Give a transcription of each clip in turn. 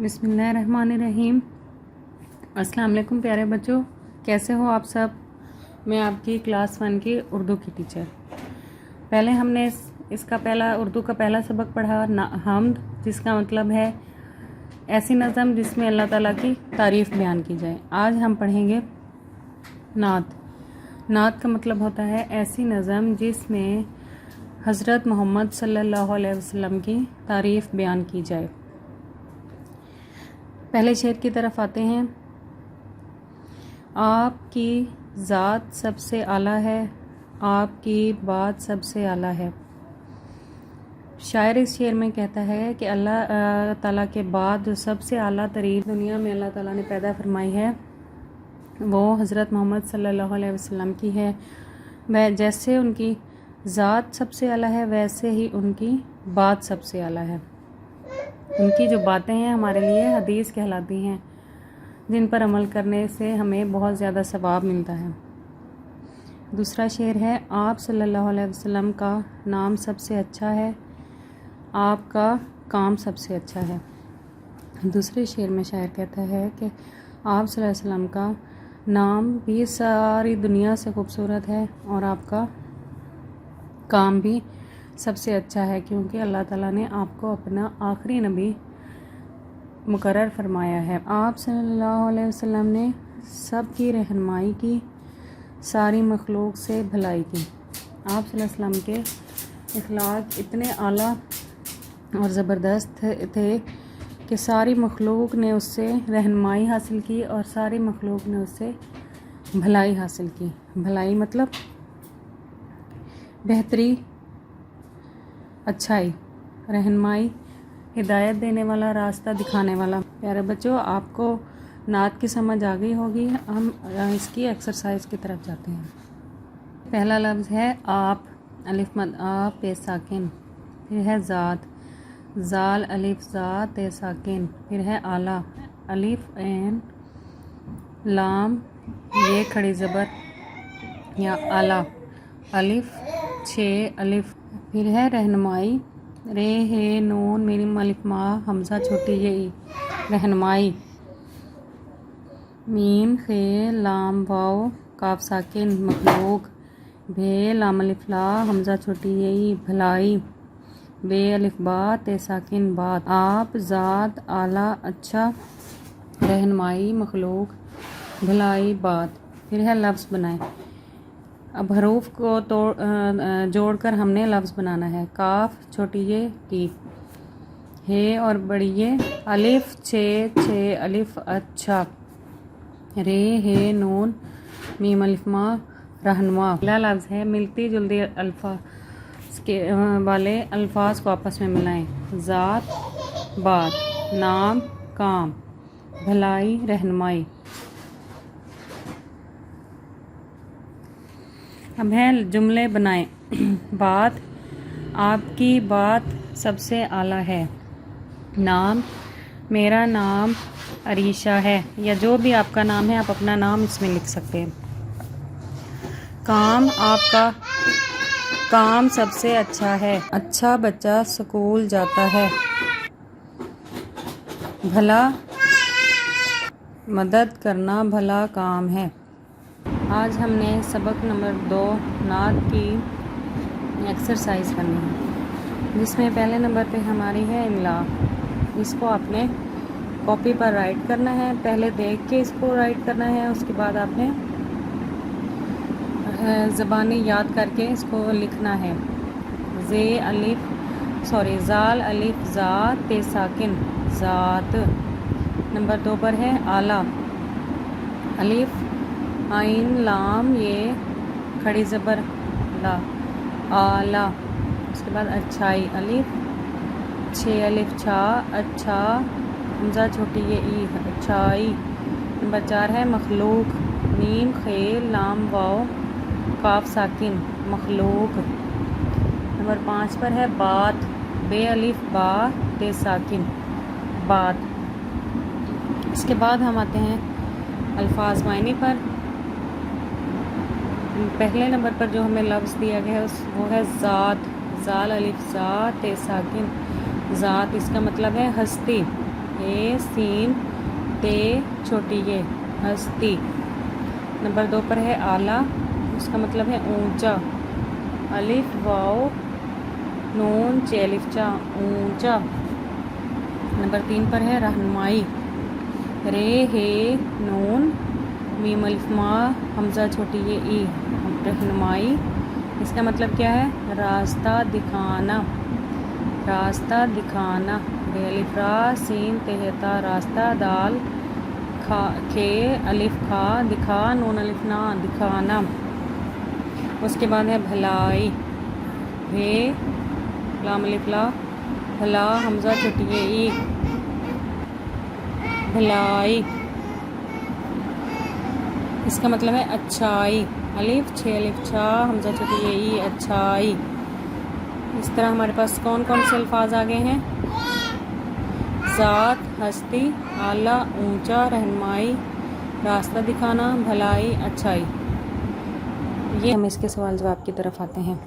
बिस्मिल्लाहिर्रहमानिर्रहीम। अस्सलाम वालेकुम प्यारे बच्चों, कैसे हो आप सब। मैं आपकी क्लास 1 की उर्दू की टीचर। पहले हमने इसका उर्दू का पहला सबक पढ़ा हम्द, जिसका मतलब है ऐसी नज़म जिसमें अल्लाह ताला की तारीफ़ बयान की जाए। आज हम पढ़ेंगे नात। नात का मतलब होता है ऐसी नज़म जिसमें हज़रत मोहम्मद सल्लल्लाहु अलैहि वसल्लम की तारीफ़ बयान की जाए। पहले शेर की तरफ आते हैं। आपकी ज़ात सबसे आला है, आपकी बात सबसे आला है। शायर इस शेर में कहता है कि अल्लाह ताला के बाद जो सबसे आला तरीन दुनिया में अल्लाह ताला ने पैदा फरमाई है वो हज़रत मोहम्मद सल्लल्लाहु अलैहि वसल्लम की है। वह जैसे उनकी ज़ात सबसे आला है वैसे ही उनकी बात सबसे आला है। उनकी जो बातें हैं हमारे लिए हदीस कहलाती हैं, जिन पर अमल करने से हमें बहुत ज़्यादा सवाब मिलता है। दूसरा शेर है, आप सल्लल्लाहु अलैहि वसल्लम का नाम सबसे अच्छा है, आपका काम सबसे अच्छा है। दूसरे शेर में शायर कहता है कि आप सल्लल्लाहु अलैहि वसल्लम का नाम भी सारी दुनिया से खूबसूरत है और आपका काम भी सबसे अच्छा है, क्योंकि अल्लाह ताला ने आपको अपना आखिरी नबी मुकर्रर फरमाया है। आप सल्लल्लाहु अलैहि वसल्लम ने सब की रहनुमाई की, सारी मखलूक से भलाई की। आप सल्लल्लाहु अलैहि वसल्लम के इखलाक इतने आला और ज़बरदस्त थे कि सारी मखलूक ने उससे रहनुमाई हासिल की और सारी मखलूक ने उससे भलाई हासिल की। भलाई मतलब बेहतरी, अच्छाई, रहनुमाई, हिदायत देने वाला, रास्ता दिखाने वाला। प्यारे बच्चों, आपको नात की समझ आ गई होगी। हम इसकी एक्सरसाइज की तरफ जाते हैं। पहला लफ्ज़ है आप, अलिफ मद आप पे साकिन। फिर है ज़ात, ज़ाल अलिफ ज़ा ते साकिन। फिर है आला, अलिफ ऐन लाम ये खड़ी ज़बर या आला, अलिफ छे अलिफ। फिर है रहनुमाई, रे हे नून मीम अलिफ मा हमज़ा छोटी ये ई, रहनुमाई। मीम खे लाम वाव काफ साकिन मखलूक। भे लाम अलिफ ला हमज़ा छोटी ये ई, भलाई। बे अलिफ बा ते साकिन बात। आप, ज़ात, आला, अच्छा, रहनुमाई, मखलूक, भलाई, बात। फिर है लफ्ज़ बनाए। अब हरूफ को जोड़कर हमने लफ्ज़ बनाना है। काफ छोटी ये की, हे और बड़ी ये, अलिफ छे छे अलिफ अच्छा, रे हे नून मीम अलिफ मा रहनुमा। पहला लफ्ज़ है मिलती जुलती अल्फाज के वाले अल्फाज को आपस में मिलाएं। ज़ात बात, नाम काम, भलाई रहनुमाई। अब है जुमले बनाएं। बात, आपकी बात सबसे आला है। नाम, मेरा नाम अरीशा है, या जो भी आपका नाम है आप अपना नाम इसमें लिख सकते हैं। काम, आपका काम सबसे अच्छा है, अच्छा बच्चा स्कूल जाता है। भला, मदद करना भला काम है। आज हमने सबक नंबर 2 नात की एक्सरसाइज करनी है, जिसमें पहले नंबर पे हमारी है इमला। इसको आपने कॉपी पर राइट करना है। पहले देख के इसको राइट करना है, उसके बाद आपने ज़बानी याद करके इसको लिखना है। ज़ाल अलिफ ज़ा ते साकिन ज़ात। नंबर 2 पर है आला, अलिफ आइन लाम ये खड़ी ज़बर ला, आला। उसके बाद अच्छाई, अलिफ छे अलिफ छा अच्छा, हमज़ा छोटी ये ई, अच्छाई। नंबर 4 है मखलूक, मीम खे लाम वाव काफ साकिन मखलूक। नंबर 5 पर है बात, बे अलिफ बा ते साकिन बात। इसके बाद हम आते हैं अल्फाज मायने पर। पहले नंबर पर जो हमें लफ्ज़ दिया गया है वो है ज़ात, ज़ाल अलिफ ज़ा ते साकिन ज़ात। इसका मतलब है हस्ती हे सीन ते छोटी ये हस्ती। नंबर 2 पर है आला, उसका मतलब है ऊंचा। अलिफ वाओ नून चे अलिफ चा ऊंचा। नंबर 3 पर है रहनुमाई, रे हे नून मीम अलिफ मा हमजा छोटी ये ई। रहनुमाई इसका मतलब क्या है? रास्ता दिखाना, रास्ता दिखाना। रे अलिफ रा सीन तेहता रास्ता, दाल खा खे अलिफ खा दिखा नून अलिफ ना दिखाना। उसके बाद है भलाई, भे लाम अलिफ ला भला हमजा छोटी ये ई भलाई, इसका मतलब है अच्छाई। अलिफ छे अलिफ छा हमजा छोटी ये ई अच्छाई। इस तरह हमारे पास कौन कौन से अल्फाज आ गए हैं? ज़ात हस्ती, आला ऊंचा, रहनुमाई रास्ता दिखाना, भलाई अच्छाई। ये हम इसके सवाल जवाब की तरफ आते हैं।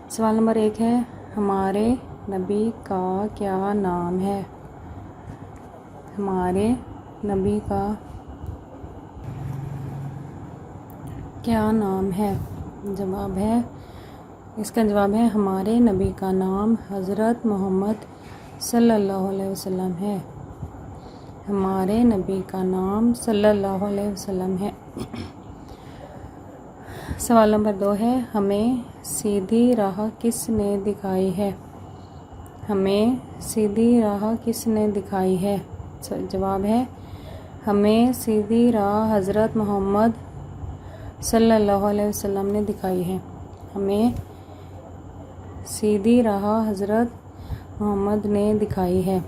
सवाल नंबर 1 है, हमारे नबी का क्या नाम है? हमारे नबी का क्या नाम है? जवाब है, इसका जवाब है हमारे नबी का नाम हज़रत मोहम्मद सल्लल्लाहु अलैहि वसल्लम है। हमारे नबी का नाम सल्लल्लाहु अलैहि वसल्लम है। सवाल नंबर 2 है, हमें सीधी राह किसने दिखाई है? हमें सीधी राह किसने दिखाई है? जवाब है, हमें सीधी राह हज़रत मोहम्मद सल्लल्लाहु अलैहि वसल्लम ने दिखाई है। हमें सीधी राह हज़रत मोहम्मद ने दिखाई है।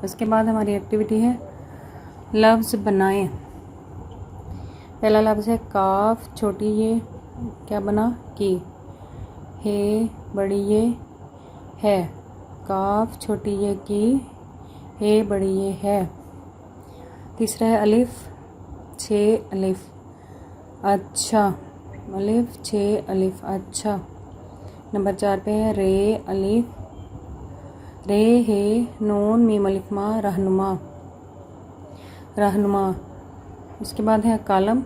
उसके बाद हमारी एक्टिविटी है लफ्ज़ बनाएं। पहला लफ्ज़ है काफ छोटी ये क्या बना की, हे बड़ी ये है, काफ छोटी ये की, हे बड़ी ये है। तीसरा है अलिफ छे अलिफ अच्छा, अलिफ छे अलिफ अच्छा। नंबर 4 पे है रे अलिफ रे हे नून मीम अलिफ मा रहनुमा, रहनुमा। उसके बाद है कालम,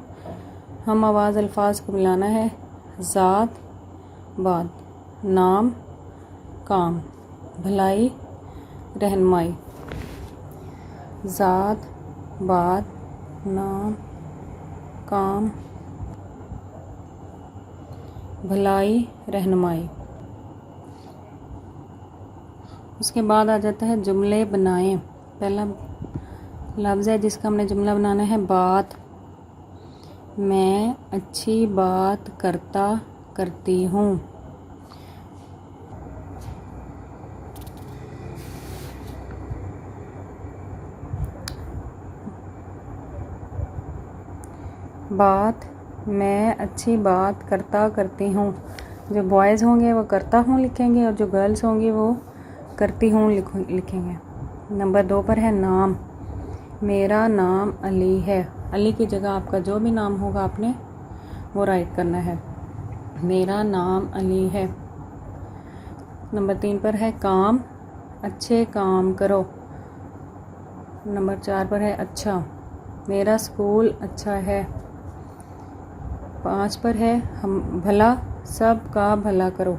हम आवाज़ अल्फाज को मिलाना है, ज़ात बाद, नाम काम, भलाई रहनुमाई। ज़ात बाद नाम काम भलाई रहनुमाई। उसके बाद आ जाता है जुमले बनाएं। पहला लफ्ज़ है जिसका हमने जुमला बनाना है बात, मैं अच्छी बात करता करती हूँ। बात मैं अच्छी बात करता करती हूँ। जो बॉयज़ होंगे वो करता हूँ लिखेंगे और जो गर्ल्स होंगी वो करती हूँ लिखेंगे। नंबर 2 पर है नाम, मेरा नाम अली है। अली की जगह आपका जो भी नाम होगा आपने वो राइट करना है, मेरा नाम अली है। नंबर 3 पर है काम, अच्छे काम करो। नंबर 4 पर है अच्छा, मेरा स्कूल अच्छा है। 5 पर है हम भला, सब का भला करो।